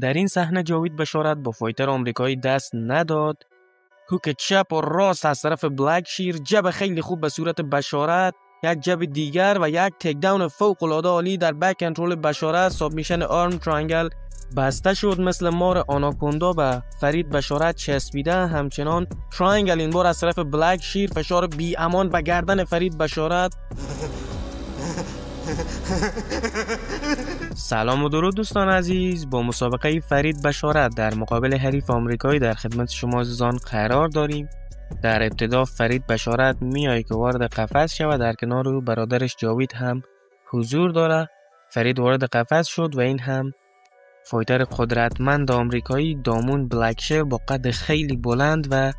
در این صحنه جاوید بشارت با فایتر آمریکایی دست نداد. هوک چپ و راست از طرف بلک شیر، جب خیلی خوب به صورت بشارت، یک جب دیگر و یک تک داون فوق العاده عالی در بک کنترل بشارت. سابمیشن آرم ترانگل بسته شد مثل مار آناکوندا به فرید بشارت چسبیده. همچنان ترانگل این بار از طرف بلک شیر، فشار بی امان به گردن فرید بشارت. سلام و درود دوستان عزیز، با مسابقه فرید بشارت در مقابل حریف آمریکایی در خدمت شما عزیزان قرار داریم. در ابتدا فرید بشارت میایی که وارد قفس شود، در کنار او برادرش جاوید هم حضور داره. فرید وارد قفس شد و این هم فایتر قدرتمند آمریکایی دامون بلکشیر با قد خیلی بلند و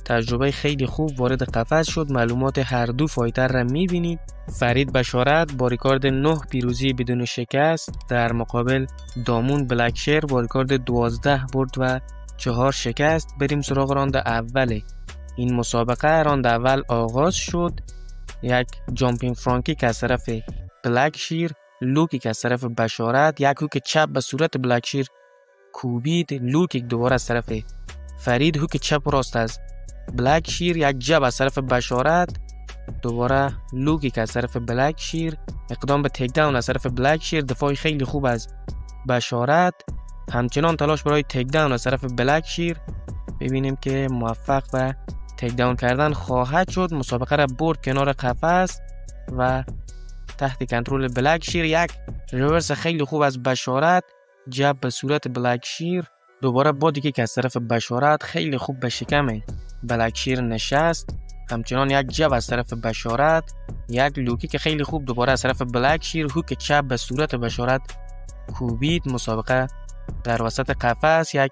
تجربه خیلی خوب وارد قفس شد. معلومات هر دو فایتر را میبینید. فرید بشارت با ریکارد 9 پیروزی بدون شکست در مقابل دامون بلکشیر با ریکارد 12 برد و 4 شکست. بریم سراغ راند اول این مسابقه. راند اول آغاز شد. یک جامپینگ فرانکیک از طرف بلکشیر، لوکیک از طرف بشارت، یک هوک چپ به صورت بلکشیر کوبید، لوکیک دوباره از طرف فرید، هوک چپ راست از بلکشیر، یک جب از طرف بشارت، دوباره لوکیک از طرف بلکشیر، اقدام به تک داون از طرف بلکشیر، دفاع خیلی خوب از بشارت، همچنان تلاش برای تک داون از طرف بلکشیر. ببینیم که موفق به تک داون کردن خواهد شد. مسابقه را برد کنار قفس و تحت کنترل بلکشیر. یک ریورس خیلی خوب از بشارت، جب به صورت بلکشیر، دوباره بادی که از طرف بشارت خیلی خوب به شکم بلکشیر نشست. همچنان یک جب از طرف بشارت، یک لوکی که خیلی خوب دوباره از طرف بلکشیر، هوک چپ به صورت بشارت کوبید. مسابقه در وسط قفس، یک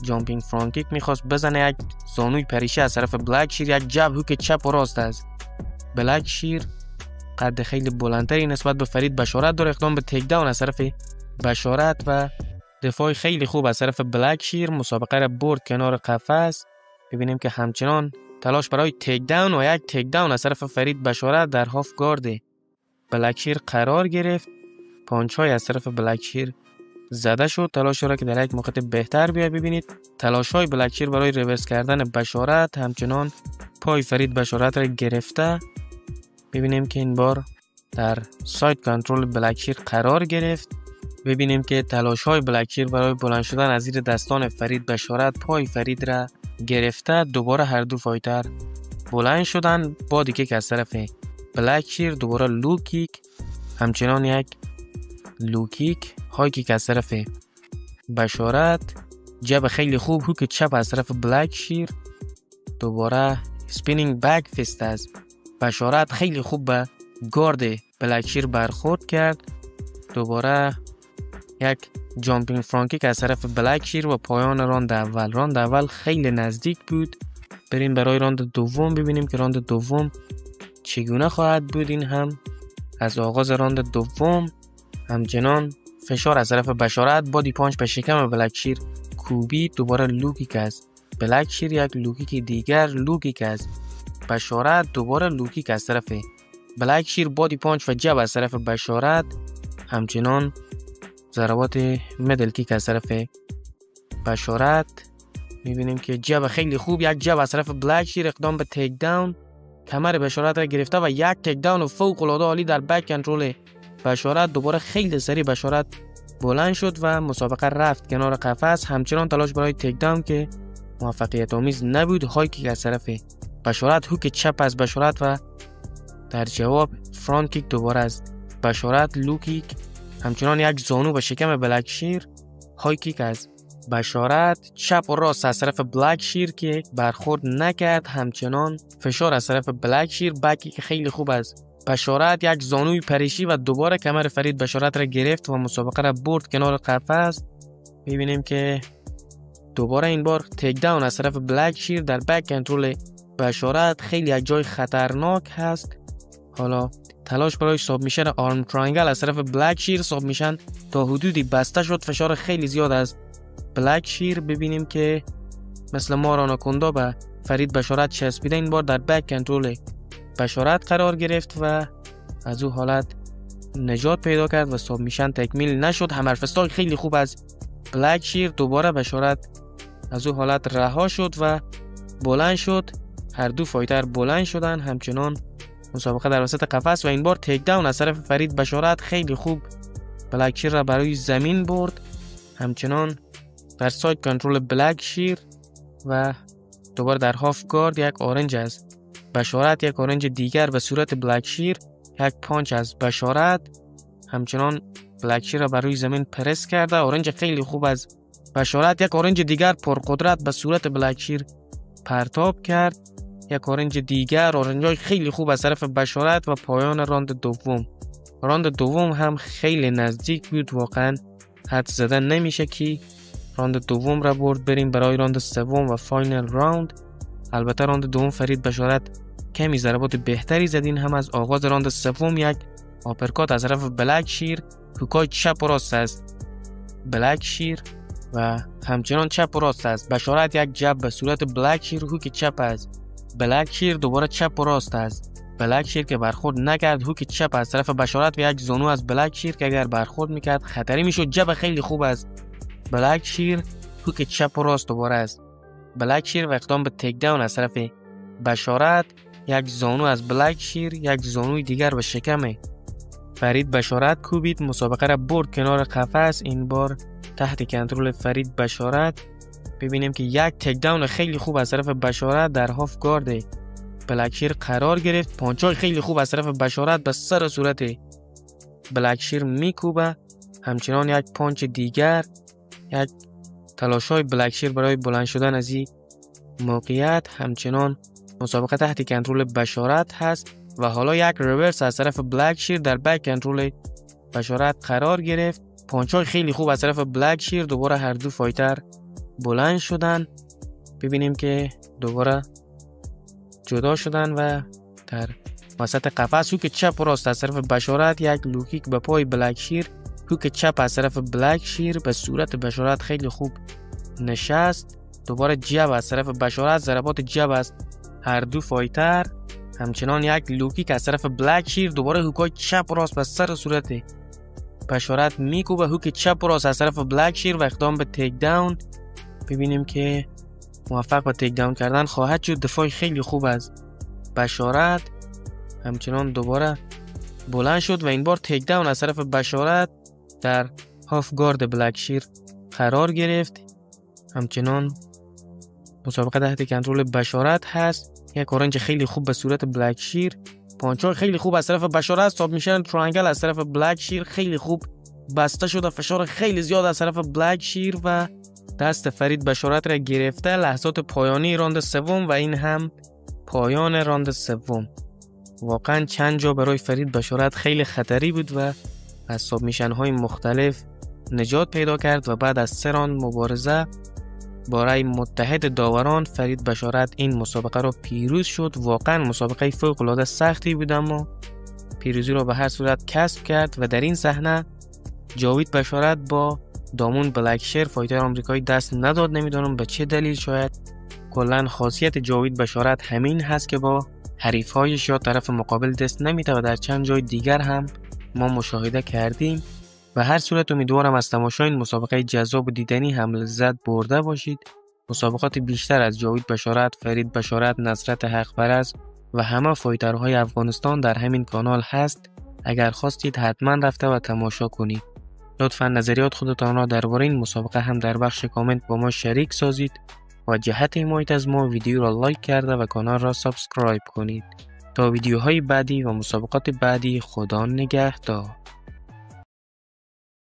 جامپینگ فرانکیک میخواست بزنه، یک زانوی پریشه از طرف بلکشیر، یک جب هوک چپ و راست از بلکشیر، قد خیلی بلندتری نسبت به فرید بشارت داره، اقدام به تک داون از طرف بشارت و دفاع خیلی خوب از طرف بلکشیر. مسابقه را برد کنار قفس. ببینیم که همچنان تلاش برای تک داون و یک تک داون از طرف فرید بشارت در هاف گارد بلکشیر قرار گرفت. پانچ های از طرف بلکشیر زده شد. تلاش را که در یک موقع بهتر بیاید. ببینید تلاش های بلکشیر برای ریورس کردن بشارت، همچنان پای فرید بشارت را گرفته. ببینیم که این بار در ساید کنترل بلکشیر قرار گرفت. ببینیم که تلاش های بلکشیر برای بلند شدن از زیر دستان فرید بشارت پای فرید را گرفته. دوباره هر دو فایتر بلند شدن. بادی کیک از طرف بلکشیر، دوباره لو کیک، همچنان یک لو کیک، های کیک از طرف بشارت، جب خیلی خوب هوک چپ از طرف بلکشیر، دوباره سپینینگ بک فیست از بشارت خیلی خوب به گارد بلکشیر برخورد کرد. دوباره یک جامپینگ فرانکیک از طرف بلکشیر و پایان راند اول. راند اول خیلی نزدیک بود. بریم برای راند دوم ببینیم که راند دوم چگونه خواهد بود. این هم از آغاز راند دوم همچنان فشار از طرف بشارت، بادی پانچ به شکم بلکشیر کوبید، دوباره لوکیک از بلکشیر، یک لوکیک دیگر، لوکیک از بشارت، دوباره لوکیک از طرف بلکشیر، بادی پانچ و جب از طرف بشارت، همچنان ضربات مدل کیک از طرف بشارت. میبینیم که جب خیلی خوب، یک جب از طرف بلکشیر، اقدام به تک داون، کمر بشارت را گرفته و یک تک داون فوق العاده عالی در بک کنترل بشارت. دوباره خیلی سریع بشارت بلند شد و مسابقه رفت کنار قفس. همچنان تلاش برای تک داون که موفقیت آمیز نبود. های کیک از طرف بشارت، هوک چپ از بشارت و در جواب فرانت کیک دوباره از بشارت، لو کیک، همچنان یک زانو به شکم بلکشیر، های کیک از بشارت، چپ و راست از طرف بلکشیر که برخورد نکرد، همچنان فشار از طرف بلکشیر، بکی که خیلی خوب از بشارت، یک زانوی پریشی و دوباره کمر فرید بشارت را گرفت و مسابقه را برد کنار قفس. میبینیم که دوباره این بار تک داون از طرف بلکشیر در بک کنترل بشارت. خیلی یک جای خطرناک هست. حالا تلاش برای سابمیشن آرم ترانگل از طرف بلکشیر. سابمیشن تا حدودی بسته شد، فشار خیلی زیاد از بلکشیر. ببینیم که مثل مار آناکوندا به فرید بشارت چسبیده. این بار در بک کنترل بشارت قرار گرفت و از او حالت نجات پیدا کرد و سابمیشن تکمیل نشد. همرفستای خیلی خوب از بلک شیر دوباره بشارت از او حالت رها شد و بلند شد. هر دو فایتر بلند شدن. همچنان مسابقه در وسط قفس و این بار تیک داون از طرف فرید بشارت خیلی خوب بلک شیر را برای زمین برد. همچنان در ساید کنترل بلک شیر و دوباره در هاف گارد یک اورنج از بشارت، یک اورنج دیگر به صورت بلک شیر، یک پانچ از بشارت. همچنان بلک شیر را برای زمین پرس کرده. اورنج خیلی خوب از بشارت، یک اورنج دیگر پرقدرت به صورت بلک شیر پرتاب کرد. یک اورنج دیگر، اورنجای خیلی خوب از طرف بشارت و پایان راند دوم. راند دوم هم خیلی نزدیک بود، واقعا حد زدن نمیشه که راند دوم را برد. بریم برای راند سوم و فاینل راند. البته راند دوم فرید بشارت کمی ضربات بهتری زدین. هم از آغاز راند سوم یک آپرکات از طرف بلک شیر، هوکای چپ و راست از بلک شیر و همچنان چپ و راست از بشارت، یک جب به صورت بلک شیر، هوک چپ از بلک شیر، دوباره چپ و راست از بلک شیر که برخورد نکرد، هوک چپ از طرف بشارت و یک زانو از بلک شیر که اگر برخورد میکرد خطری میشد. جب خیلی خوب از بلک شیر، هوک چپ و راست دوباره از بلک شیر و اقدام به تیک داون از طرف بشارت. یک زانو از بلک شیر، یک زانوی دیگر به شکم فرید بشارت کوبید. مسابقه را برد کنار قفس. این بار تحت کنترل فرید بشارت. ببینیم که یک تیک داون خیلی خوب از طرف بشارت در هاف گارد بلک شیر قرار گرفت. پانچای خیلی خوب از طرف بشارت به سر صورت بلک شیر میکوبه. همچنان یک پانچ دیگر، یک تلاشای بلک شیر برای بلند شدن از این موقعیت. همچنان مسابقه تحت کنترل بشارت هست و حالا یک ریورس از طرف بلک شیر در بک کنترل بشارت قرار گرفت. پانچای خیلی خوب از طرف بلک شیر. دوباره هر دو فایتر بلند شدن. ببینیم که دوباره جدا شدن و در وسط قفس هوک چپ و راست از طرف بشارت، یک لوکیک به پای بلک شیر، هوک چپ از طرف بلک شیر به صورت بشارت خیلی خوب نشست. دوباره جب از طرف بشارت، ضربات جب از هر دو فایتر. همچنان یک لوکیک از طرف بلک شیر، دوباره هوکای چپ و راست به سر صورت بشارت میکوبه، هوک چپ و راست از طرف بلک شیر و اقدام به تیک داون. ببینیم که موفق به تیک داون کردن خواهد شد. دفاع خیلی خوب از بشارت. همچنان دوباره بلند شد و این بار تیک داون از طرف بشارت در هاف گارد بلک شیر قرار گرفت. همچنان مسابقه تحت کنترل بشارت هست. یک اورنج خیلی خوب به صورت بلک شیر، پانچای خیلی خوب از طرف بشارت. ساب میشن ترانگل از طرف بلک شیر خیلی خوب بسته شده، فشار خیلی زیاد از طرف بلک شیر و دست فرید بشارت را گرفته. لحظات پایانی راند سوم و این هم پایان راند سوم. واقعا چند جا برای فرید بشارت خیلی خطری بود و از ساب میشن های مختلف نجات پیدا کرد و بعد از 3 راند مبارزه با رای متحد داوران فرید بشارت این مسابقه را پیروز شد. واقعا مسابقه فوق العاده سختی بود اما پیروزی را به هر صورت کسب کرد و در این صحنه جاوید بشارت با دامون بلک شیر فایتر آمریکایی دست نداد. نمیدونم به چه دلیل، شاید کلا خاصیت جاوید بشارت همین هست که با حریف‌هایش یا طرف مقابل دست نمیده و در چند جای دیگر هم ما مشاهده کردیم. و هر صورت امیدوارم از تماشای این مسابقه جذاب و دیدنی هم لذت برده باشید. مسابقات بیشتر از جاوید بشارت، فرید بشارت، نصرت حق‌پرست و همه فایترهای افغانستان در همین کانال هست. اگر خواستید حتما رفته و تماشا کنید. لطفا نظریات خودتان را درباره این مسابقه هم در بخش کامنت با ما شریک سازید و جهت حمایت از ما ویدیو را لایک کرده و کانال را سابسکرایب کنید. تا ویدیوهای بعدی و مسابقات بعدی، خدا نگهدار.